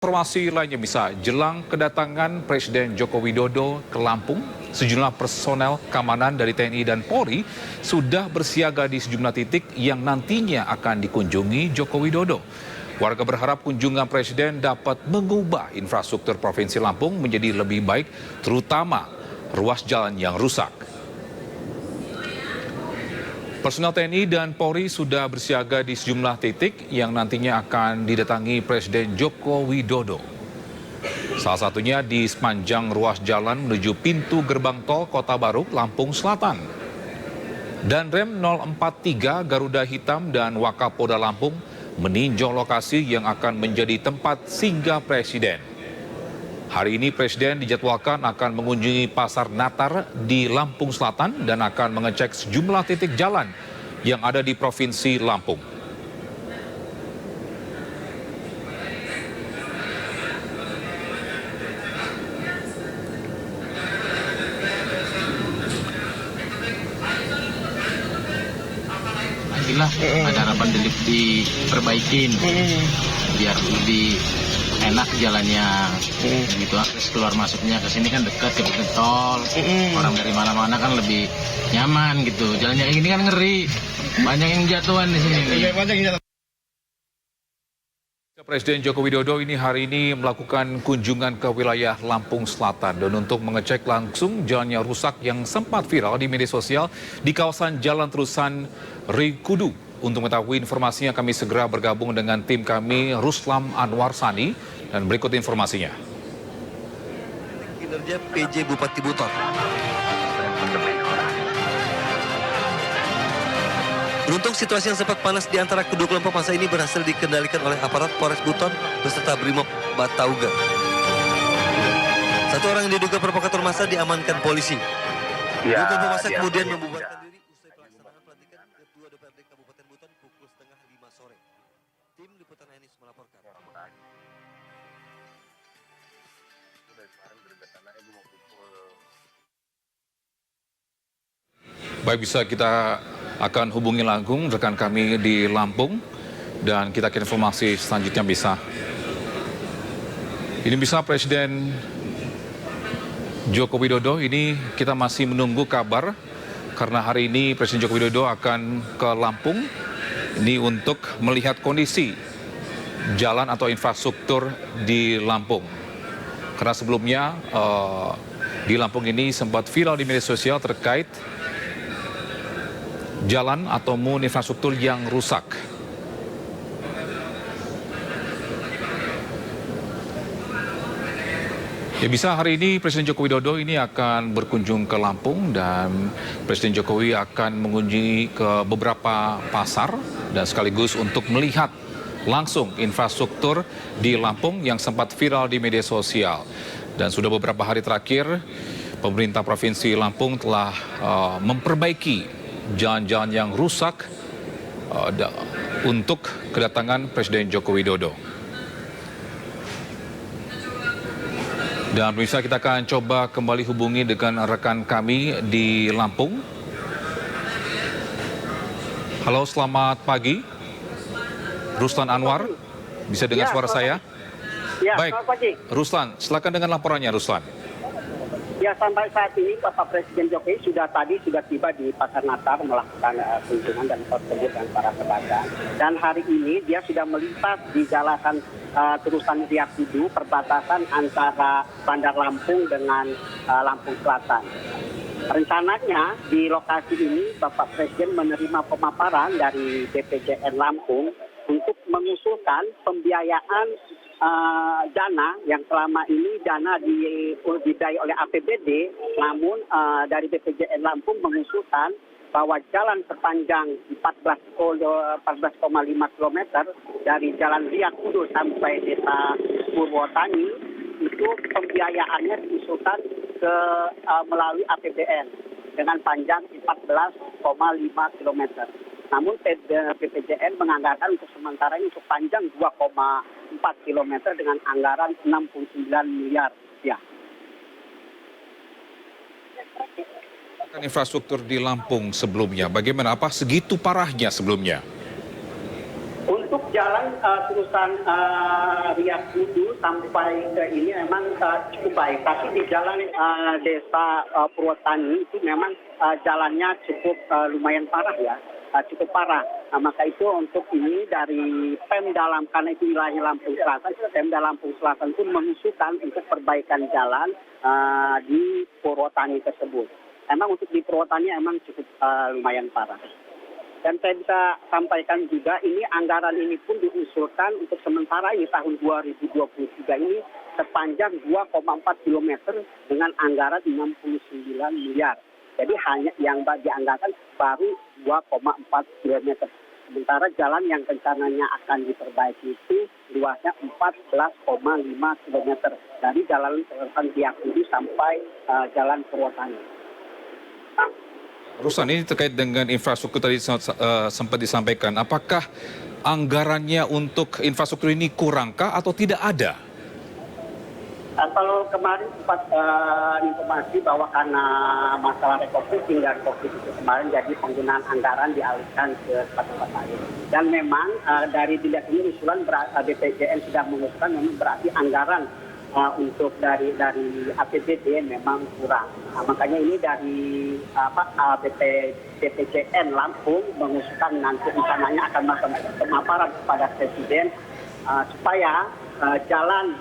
Informasi lainnya bisa jelang kedatangan Presiden Joko Widodo ke Lampung, sejumlah personel keamanan dari TNI dan Polri sudah bersiaga di sejumlah titik yang nantinya akan dikunjungi Joko Widodo. Warga berharap kunjungan Presiden dapat mengubah infrastruktur Provinsi Lampung menjadi lebih baik, terutama ruas jalan yang rusak. Personel TNI dan Polri sudah bersiaga di sejumlah titik yang nantinya akan didatangi Presiden Joko Widodo. Salah satunya di sepanjang ruas jalan menuju pintu gerbang tol Kota Baru, Lampung Selatan. Dan Rem 043 Garuda Hitam dan Wakapolda Lampung meninjau lokasi yang akan menjadi tempat singgah Presiden. Hari ini Presiden dijadwalkan akan mengunjungi Pasar Natar di Lampung Selatan dan akan mengecek sejumlah titik jalan yang ada di Provinsi Lampung. Pastilah ada harapan diperbaikin biar lebih enak jalannya gitu. Terus keluar masuknya ke sini kan dekat ke tol, orang dari mana-mana kan lebih nyaman gitu. Jalannya kayak gini kan ngeri, banyak yang jatuhan di sini. Presiden Joko Widodo hari ini melakukan kunjungan ke wilayah Lampung Selatan dan untuk mengecek langsung jalannya rusak yang sempat viral di media sosial di kawasan Jalan Terusan Rikudu. Untuk mengetahui informasinya kami segera bergabung dengan tim kami Ruslam Anwar Sani dan berikut informasinya. Kinerja PJ Bupati Buton. Beruntung situasi yang sempat panas di antara kedua kelompok massa ini berhasil dikendalikan oleh aparat Polres Buton beserta Brimob Batauga. Satu orang yang diduga provokator massa diamankan polisi. Dua kelompok massa kemudian membubarkan diri usai pelaksanaan pelantikan Ketua DPRD Kabupaten Buton pukul setengah 5 sore. Tim Liputan Enis melaporkan. Baik, bisa kita akan hubungi langsung rekan kami di Lampung dan kita ke informasi selanjutnya bisa. Ini bisa Presiden Joko Widodo ini kita masih menunggu kabar karena hari ini Presiden Joko Widodo akan ke Lampung ini untuk melihat kondisi jalan atau infrastruktur di Lampung. Karena sebelumnya di Lampung ini sempat viral di media sosial terkait jalan atau infrastruktur yang rusak. Ya, bisa hari ini Presiden Joko Widodo ini akan berkunjung ke Lampung dan Presiden Jokowi akan mengunjungi ke beberapa pasar dan sekaligus untuk melihat langsung infrastruktur di Lampung yang sempat viral di media sosial. Dan sudah beberapa hari terakhir pemerintah Provinsi Lampung telah memperbaiki jalan-jalan yang rusak untuk kedatangan Presiden Joko Widodo. Dan bisa kita akan coba kembali hubungi dengan rekan kami di Lampung. Halo, selamat pagi. Ruslan Anwar, bisa dengar suara saya? Ya, baik, Ruslan, silakan dengan laporannya, Ruslan. Ya, sampai saat ini Bapak Presiden Jokowi sudah tiba di Pasar Natar melakukan kunjungan dan bertemu dengan para pedagang. Dan hari ini dia sudah melintas di jalan Terusan Rikudu, perbatasan antara Bandar Lampung dengan Lampung Selatan. Rencananya di lokasi ini Bapak Presiden menerima pemaparan dari BPJN Lampung untuk mengusulkan pembiayaan dana yang selama ini dana dibiayai oleh APBD, namun dari BPJN Lampung mengusulkan bahwa jalan sepanjang 14,5 km dari Jalan Rikudu sampai Desa Purwotani itu pembiayaannya diusulkan melalui APBN dengan panjang 14,5 km. Namun BPJN menganggarkan untuk sementara ini untuk panjang 2,4 km dengan anggaran 69 miliar. Ya. Infrastruktur di Lampung sebelumnya, bagaimana? Apa segitu parahnya sebelumnya? Untuk jalan terusan Riyad Kudu sampai ke ini memang cukup baik. Tapi di jalan desa Purwotani itu memang jalannya cukup lumayan parah ya. Cukup parah. Maka itu untuk ini dari Pemda Lampung, karena itu wilayahnya Lampung Selatan, Pemda Lampung Selatan pun mengusulkan untuk perbaikan jalan di Purwotani tersebut. Emang untuk di Purwotani emang cukup lumayan parah. Dan saya bisa sampaikan juga ini anggaran ini pun diusulkan untuk sementara ini tahun 2023 ini sepanjang 2,4 km dengan anggaran 69 miliar. Jadi hanya yang dianggarkan baru 2,4 km. Sementara jalan yang rencananya akan diperbaiki itu luasnya 14,5 km dari jalan terusan Diakudi sampai jalan Purwotani. Rusan, ini terkait dengan infrastruktur tadi sempat disampaikan. Apakah anggarannya untuk infrastruktur ini kurangkah atau tidak ada? Kalau kemarin sempat informasi bahwa karena masalah refocusing dan COVID itu kemarin jadi penggunaan anggaran dialihkan ke tempat-tempat lain. Dan memang dari dilihat ini usulan BPJN sudah mengusulkan memang berarti anggaran untuk dari APBD memang kurang. Makanya ini dari BPJN Lampung mengusulkan nanti rencananya akan melakukan pemaparan kepada Presiden supaya jalan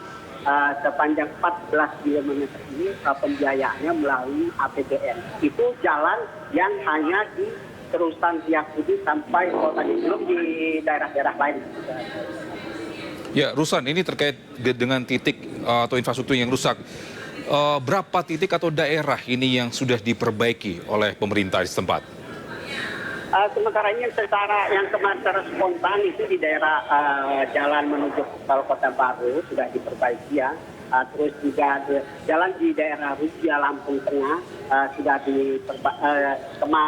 sepanjang 14 km ini pembiayaannya melalui APBN. Itu jalan yang hanya di terusan Diakudi sampai kota belum di daerah-daerah lain. Ya, Rusan, ini terkait dengan titik atau infrastruktur yang rusak. Berapa titik atau daerah ini yang sudah diperbaiki oleh pemerintah di setempat? Sementara ini yang kemarin secara spontan itu di daerah jalan menuju Kota Baru sudah diperbaiki ya. Terus juga jalan di daerah Rusia Lampung Tengah sudah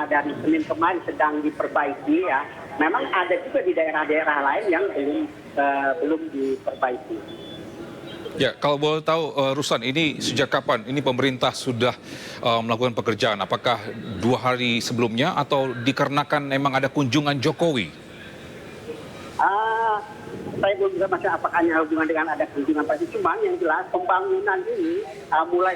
dari Senin kemarin sedang diperbaiki ya. Memang ada juga di daerah-daerah lain yang belum diperbaiki. Ya, kalau boleh tahu, Rusan, ini sejak kapan ini pemerintah sudah melakukan pekerjaan? Apakah 2 hari sebelumnya atau dikarenakan memang ada kunjungan Jokowi? Saya belum bisa masih apakah hanya hubungan dengan ada kunjungan pasti. Cuman yang jelas pembangunan ini mulai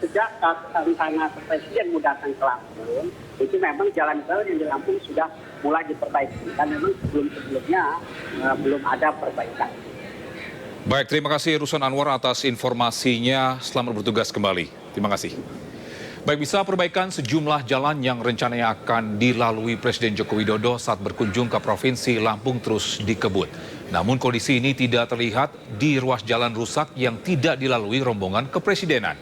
sejak rencana Presiden mau datang ke Lampung, itu memang jalan-jalan yang di Lampung sudah mulai diperbaiki. Dan memang sebelum-sebelumnya belum ada perbaikan. Baik, terima kasih Rusan Anwar atas informasinya. Selamat bertugas kembali. Terima kasih. Baik, bisa perbaikan sejumlah jalan yang rencananya akan dilalui Presiden Joko Widodo saat berkunjung ke Provinsi Lampung terus dikebut. Namun kondisi ini tidak terlihat di ruas jalan rusak yang tidak dilalui rombongan kepresidenan.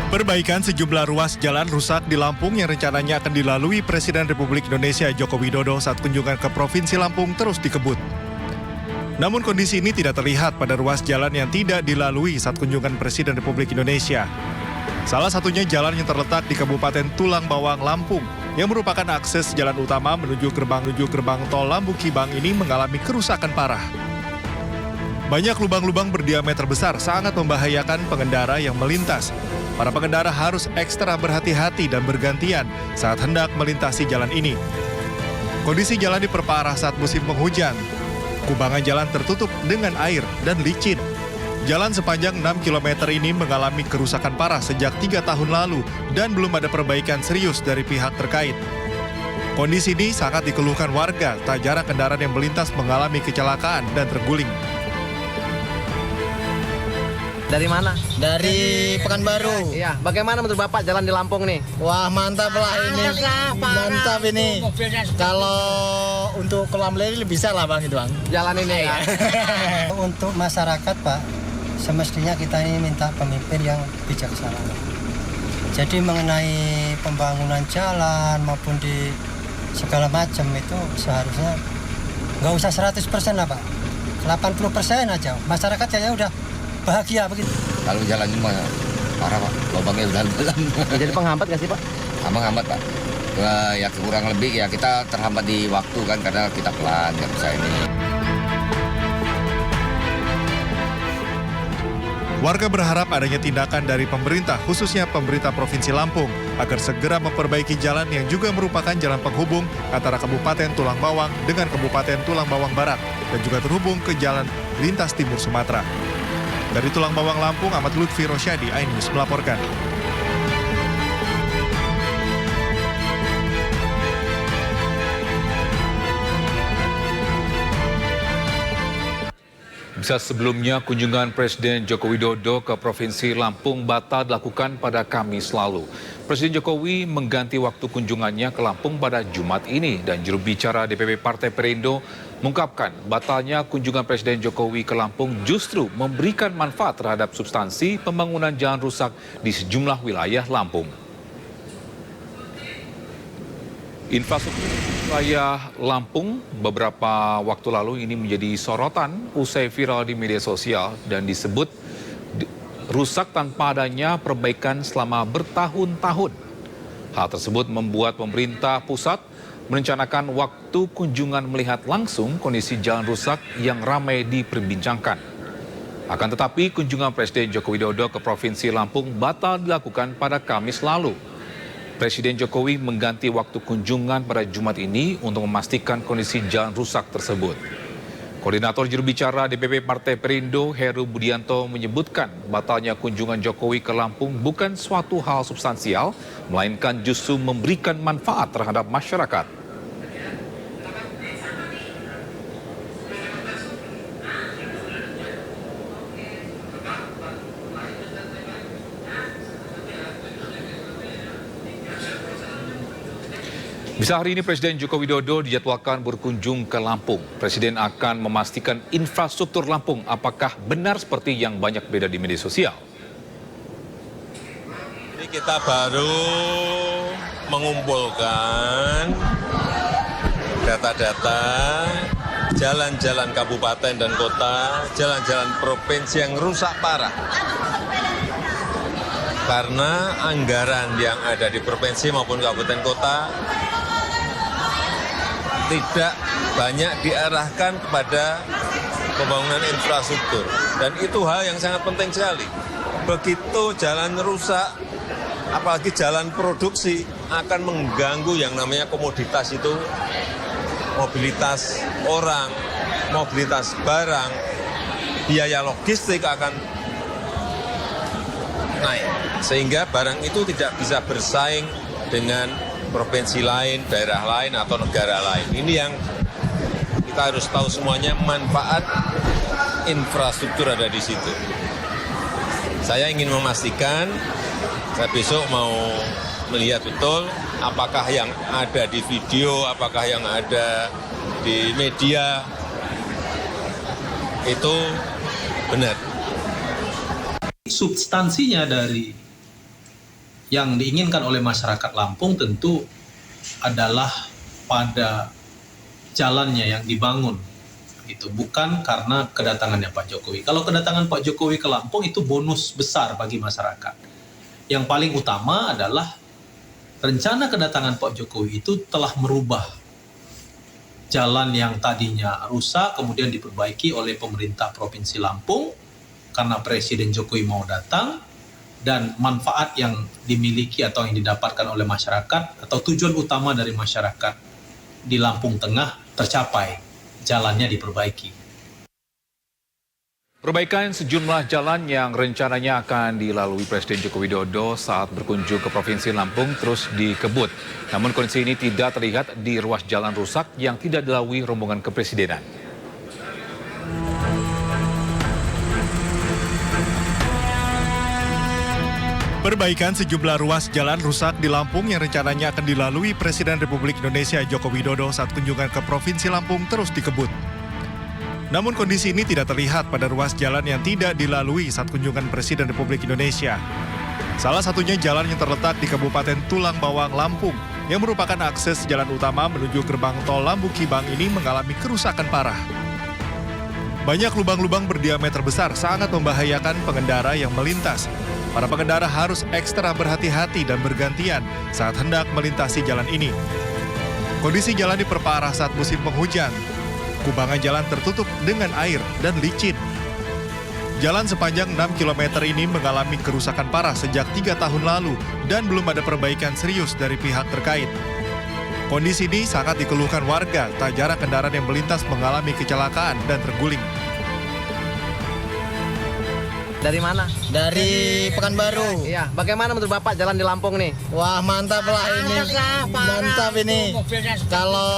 Perbaikan sejumlah ruas jalan rusak di Lampung yang rencananya akan dilalui Presiden Republik Indonesia Joko Widodo saat kunjungan ke Provinsi Lampung terus dikebut. Namun kondisi ini tidak terlihat pada ruas jalan yang tidak dilalui saat kunjungan Presiden Republik Indonesia. Salah satunya jalan yang terletak di Kabupaten Tulang Bawang, Lampung, yang merupakan akses jalan utama menuju gerbang tol Lambung Kibang ini mengalami kerusakan parah. Banyak lubang-lubang berdiameter besar sangat membahayakan pengendara yang melintas. Para pengendara harus ekstra berhati-hati dan bergantian saat hendak melintasi jalan ini. Kondisi jalan diperparah saat musim penghujan. Kubangan jalan tertutup dengan air dan licin. Jalan sepanjang 6 km ini mengalami kerusakan parah sejak 3 tahun lalu dan belum ada perbaikan serius dari pihak terkait. Kondisi ini sangat dikeluhkan warga, tak jarang kendaraan yang melintas mengalami kecelakaan dan terguling. Dari mana? Dari Pekanbaru. Iya. Bagaimana menurut Bapak jalan di Lampung nih? Wah, mantap lah ini. Mantap ini. Kalau untuk kolam lele bisa lah Bang itu Bang. Jalan ini ya. Untuk masyarakat Pak, semestinya kita ini minta pemimpin yang bijaksana. Jadi mengenai pembangunan jalan maupun di segala macam itu seharusnya nggak usah 100% lah Pak. 80% aja. Masyarakat saya udah bahagia begitu. Kalau jalannya mah parah Pak, lubangnya udah dalam. Jadi penghambat nggak sih Pak? Menghambat Pak. Ya kurang lebih ya kita terhambat di waktu kan karena kita pelan nggak bisa ini. Warga berharap adanya tindakan dari pemerintah, khususnya pemerintah Provinsi Lampung, agar segera memperbaiki jalan yang juga merupakan jalan penghubung antara Kabupaten Tulang Bawang dengan Kabupaten Tulang Bawang Barat, dan juga terhubung ke jalan lintas timur Sumatera. Dari Tulang Bawang Lampung, Ahmad Lutfi Rosyadi, iNews melaporkan. Bisa sebelumnya, kunjungan Presiden Joko Widodo ke Provinsi Lampung batal dilakukan pada Kamis lalu. Presiden Jokowi mengganti waktu kunjungannya ke Lampung pada Jumat ini, dan juru bicara DPP Partai Perindo mengungkapkan batalnya kunjungan Presiden Jokowi ke Lampung justru memberikan manfaat terhadap substansi pembangunan jalan rusak di sejumlah wilayah Lampung. Infrastruktur wilayah Lampung beberapa waktu lalu ini menjadi sorotan usai viral di media sosial dan disebut rusak tanpa adanya perbaikan selama bertahun-tahun. Hal tersebut membuat pemerintah pusat merencanakan waktu kunjungan melihat langsung kondisi jalan rusak yang ramai diperbincangkan. Akan tetapi kunjungan Presiden Joko Widodo ke Provinsi Lampung batal dilakukan pada Kamis lalu. Presiden Jokowi mengganti waktu kunjungan pada Jumat ini untuk memastikan kondisi jalan rusak tersebut. Koordinator juru bicara DPP Partai Perindo, Heru Budianto, menyebutkan batalnya kunjungan Jokowi ke Lampung bukan suatu hal substansial, melainkan justru memberikan manfaat terhadap masyarakat. Bisa hari ini Presiden Joko Widodo dijadwalkan berkunjung ke Lampung. Presiden akan memastikan infrastruktur Lampung apakah benar seperti yang banyak beda di media sosial. Ini kita baru mengumpulkan data-data jalan-jalan kabupaten dan kota, jalan-jalan provinsi yang rusak parah. Karena anggaran yang ada di provinsi maupun kabupaten kota tidak banyak diarahkan kepada pembangunan infrastruktur. Dan itu hal yang sangat penting sekali. Begitu jalan rusak, apalagi jalan produksi, akan mengganggu yang namanya komoditas itu, mobilitas orang, mobilitas barang, biaya logistik akan naik. Sehingga barang itu tidak bisa bersaing dengan provinsi lain, daerah lain, atau negara lain. Ini yang kita harus tahu semuanya, manfaat infrastruktur ada di situ. Saya ingin memastikan, saya besok mau melihat betul apakah yang ada di video, apakah yang ada di media itu benar. Substansinya dari yang diinginkan oleh masyarakat Lampung tentu adalah pada jalannya yang dibangun, gitu. Bukan karena kedatangannya Pak Jokowi. Kalau kedatangan Pak Jokowi ke Lampung itu bonus besar bagi masyarakat. Yang paling utama adalah rencana kedatangan Pak Jokowi itu telah merubah jalan yang tadinya rusak kemudian diperbaiki oleh pemerintah Provinsi Lampung karena Presiden Jokowi mau datang. Dan manfaat yang dimiliki atau yang didapatkan oleh masyarakat atau tujuan utama dari masyarakat di Lampung Tengah tercapai, jalannya diperbaiki. Perbaikan sejumlah jalan yang rencananya akan dilalui Presiden Joko Widodo saat berkunjung ke Provinsi Lampung terus dikebut. Namun kondisi ini tidak terlihat di ruas jalan rusak yang tidak dilalui rombongan kepresidenan. Perbaikan sejumlah ruas jalan rusak di Lampung yang rencananya akan dilalui Presiden Republik Indonesia Joko Widodo saat kunjungan ke Provinsi Lampung terus dikebut. Namun kondisi ini tidak terlihat pada ruas jalan yang tidak dilalui saat kunjungan Presiden Republik Indonesia. Salah satunya jalan yang terletak di Kabupaten Tulang Bawang, Lampung, yang merupakan akses jalan utama menuju gerbang tol Lambukibang ini mengalami kerusakan parah. Banyak lubang-lubang berdiameter besar sangat membahayakan pengendara yang melintas. Para pengendara harus ekstra berhati-hati dan bergantian saat hendak melintasi jalan ini. Kondisi jalan diperparah saat musim penghujan. Kubangan jalan tertutup dengan air dan licin. Jalan sepanjang 6 km ini mengalami kerusakan parah sejak 3 tahun lalu dan belum ada perbaikan serius dari pihak terkait. Kondisi ini sangat dikeluhkan warga, tak jarang kendaraan yang melintas mengalami kecelakaan dan terguling. Dari mana? Dari Pekanbaru. Iya, bagaimana menurut Bapak jalan di Lampung nih? Wah, mantap lah ini. Mantap ini. Kalau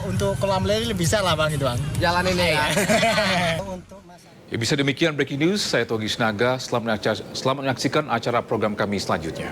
untuk kolam lele bisa lah Bang itu Bang. Jalan ini ya. Ya, bisa demikian breaking news, saya Togi Snaga, selamat menyaksikan acara program kami selanjutnya.